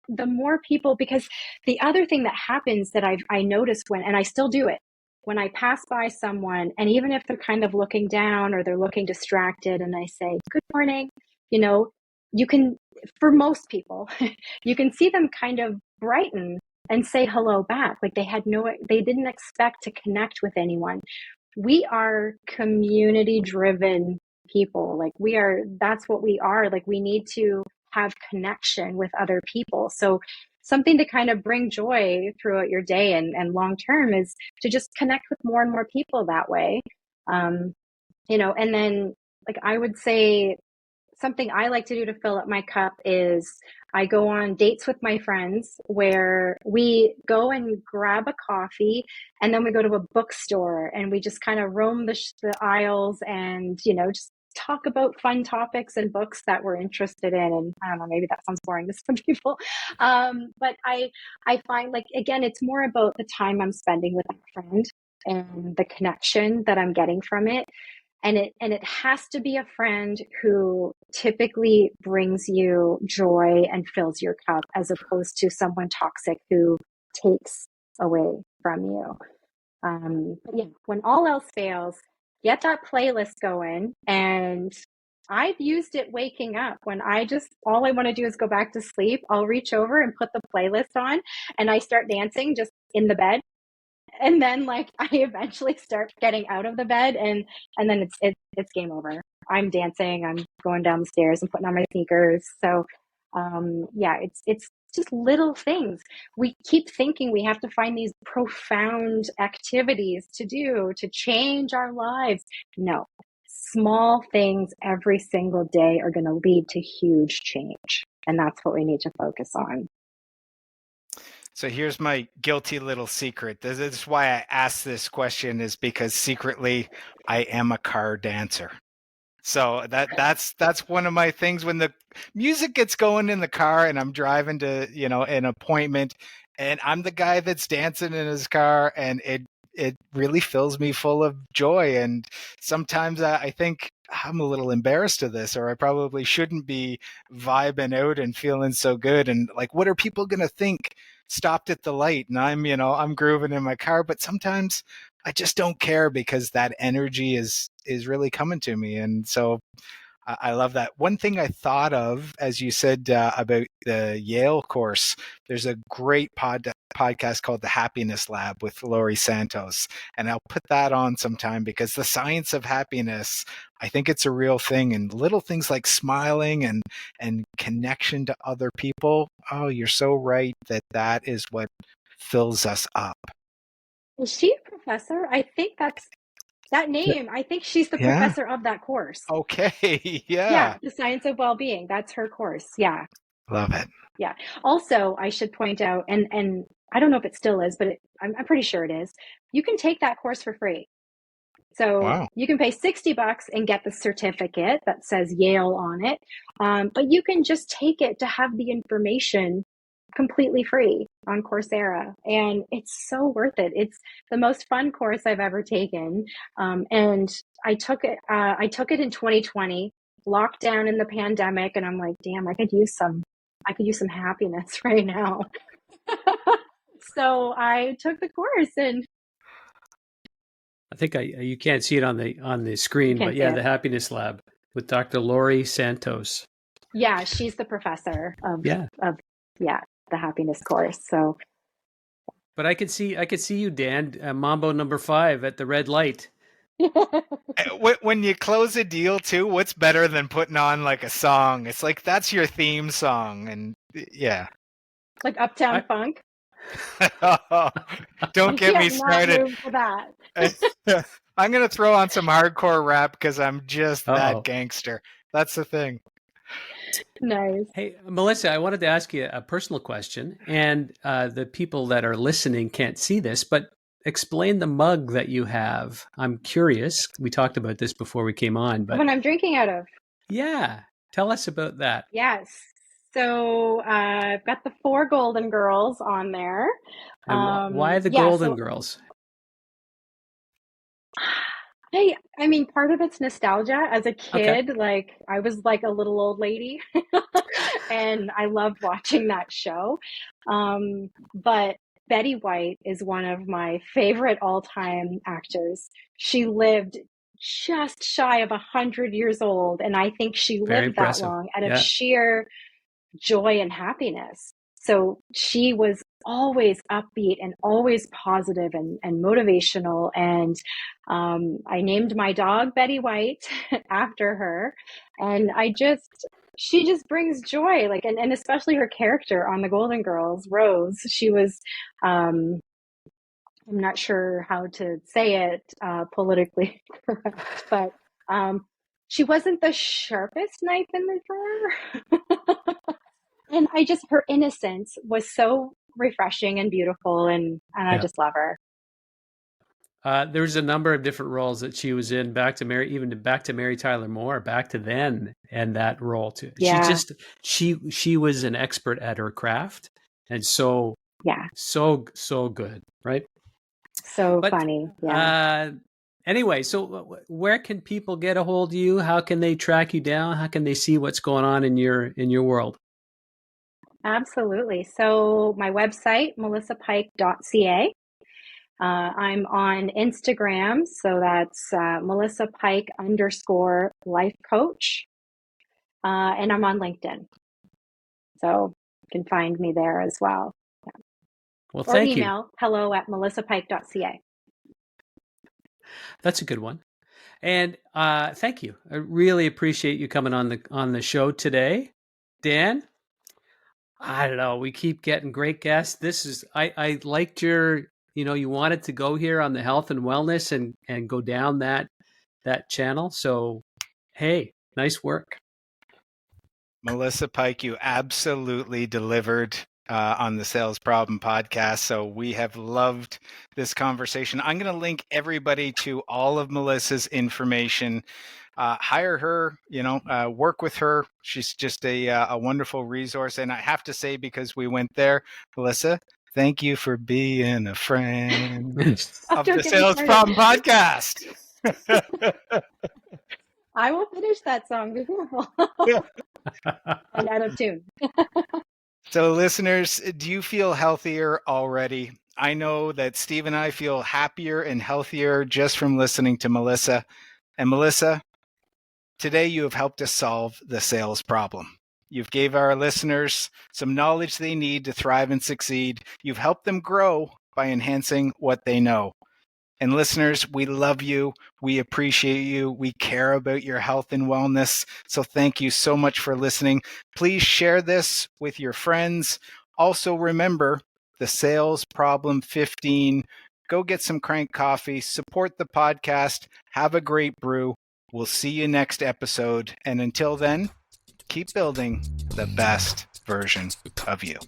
the more people, because the other thing that happens that I noticed and I still do it, when I pass by someone, and even if they're kind of looking down or they're looking distracted, and I say, good morning, you can, for most people, you can see them kind of brighten and say hello back. Like they didn't expect to connect with anyone. We are community driven people. That's what we are. Like, we need to have connection with other people. So something to kind of bring joy throughout your day and long term is to just connect with more and more people that way. And then, like, I would say something I like to do to fill up my cup is I go on dates with my friends where we go and grab a coffee, and then we go to a bookstore and we just kind of roam the aisles and, just talk about fun topics and books that we're interested in. And I don't know, maybe that sounds boring to some people. But I find, like, again, it's more about the time I'm spending with that friend and the connection that I'm getting from it. And it has to be a friend who typically brings you joy and fills your cup, as opposed to someone toxic who takes away from you. But yeah, when all else fails, get that playlist going. And I've used it waking up when all I want to do is go back to sleep. I'll reach over and put the playlist on, and I start dancing just in the bed. And then, like, I eventually start getting out of the bed, and then it's game over. I'm dancing, I'm going down the stairs and putting on my sneakers. So yeah, it's just little things. We keep thinking we have to find these profound activities to do to change our lives. No, small things every single day are going to lead to huge change, and that's what we need to focus on. So here's my guilty little secret. This is why I asked this question, is because secretly I am a car dancer. So that's one of my things. When the music gets going in the car and I'm driving to, an appointment, and I'm the guy that's dancing in his car, and it really fills me full of joy. And sometimes I think I'm a little embarrassed of this, or I probably shouldn't be vibing out and feeling so good. And like, what are people going to think? Stopped at the light and I'm grooving in my car. But sometimes I just don't care, because that energy is really coming to me. And so I love that. One thing I thought of, as you said about the Yale course, there's a great podcast called The Happiness Lab with Laurie Santos. And I'll put that on sometime, because the science of happiness, I think it's a real thing. And little things like smiling and connection to other people. Oh, you're so right that is what fills us up. Is she a professor? I think that's that name. I think she's the Yeah. professor of that course. Okay. Yeah. Yeah, the science of well-being. That's her course. Yeah. Love it. Yeah. Also, I should point out, and I don't know if it still is, but I'm pretty sure it is. You can take that course for free. So Wow. you can pay $60 and get the certificate that says Yale on it. But you can just take it to have the information completely free on Coursera. And it's so worth it. It's the most fun course I've ever taken. And I took it in 2020, lockdown in the pandemic. And I'm like, damn, I could use some happiness right now. So I took the course and I think you can't see it on the screen, but can't see yeah, it. the Happiness Lab with Dr. Lori Santos. Yeah, she's the professor of Yeah. The happiness course. So But I could see you, Dan, Mambo number 5 at the red light. When you close a deal too, what's better than putting on like a song? It's like that's your theme song, and yeah. like Uptown Funk. Don't get me started. Move for that. I'm gonna throw on some hardcore rap because I'm just Uh-oh. that gangster. That's the thing. Nice. Hey, Melissa, I wanted to ask you a personal question, and the people that are listening can't see this, but explain the mug that you have. I'm curious. We talked about this before we came on, but When I'm drinking out of. yeah, tell us about that. Yes. So I've got the 4 Golden Girls on there. And why the Golden Girls? I mean, part of it's nostalgia. As a kid, like I was like a little old lady, and I loved watching that show. But Betty White is one of my favorite all-time actors. She lived just shy of 100 years old, and I think she Very lived that impressive. long out of Yeah. sheer joy and happiness. So she was always upbeat and always positive and motivational. And I named my dog Betty White after her. And she just brings joy, like, and especially her character on the Golden Girls, Rose. She was, I'm not sure how to say it politically correct, but she wasn't the sharpest knife in the drawer. And her innocence was so refreshing and beautiful, and I just love her. There's a number of different roles that she was in, back to Mary Tyler Moore, back to then, and that role too. Yeah. She was an expert at her craft, and so good, right? So funny. Yeah. Anyway, so where can people get a hold of you? How can they track you down? How can they see what's going on in your world? Absolutely. So my website, melissapike.ca. I'm on Instagram, so that's Melissa Pike _life coach. And I'm on LinkedIn. So you can find me there as well. Yeah. Well, or thank email, hello@melissapike.ca. That's a good one. And thank you. I really appreciate you coming on the show today. Dan, I don't know. We keep getting great guests. I liked your, you wanted to go here on the health and wellness and go down that channel. So, hey, nice work. Melissa Pike, you absolutely delivered on the Sales Problem podcast. So we have loved this conversation. I'm going to link everybody to all of Melissa's information. Hire her, work with her. She's just a wonderful resource. And I have to say, because we went there, Melissa, thank you for being a friend of the Sales Problem podcast. I will finish that song. Be careful. And out of tune. So listeners, do you feel healthier already? I know that Steve and I feel happier and healthier just from listening to Melissa. And Melissa, today you have helped us solve the sales problem. You've gave our listeners some knowledge they need to thrive and succeed. You've helped them grow by enhancing what they know. And listeners, we love you. We appreciate you. We care about your health and wellness. So thank you so much for listening. Please share this with your friends. Also remember the Sales Problem 15. Go get some Crank coffee, support the podcast, have a great brew. We'll see you next episode. And until then, keep building the best version of you.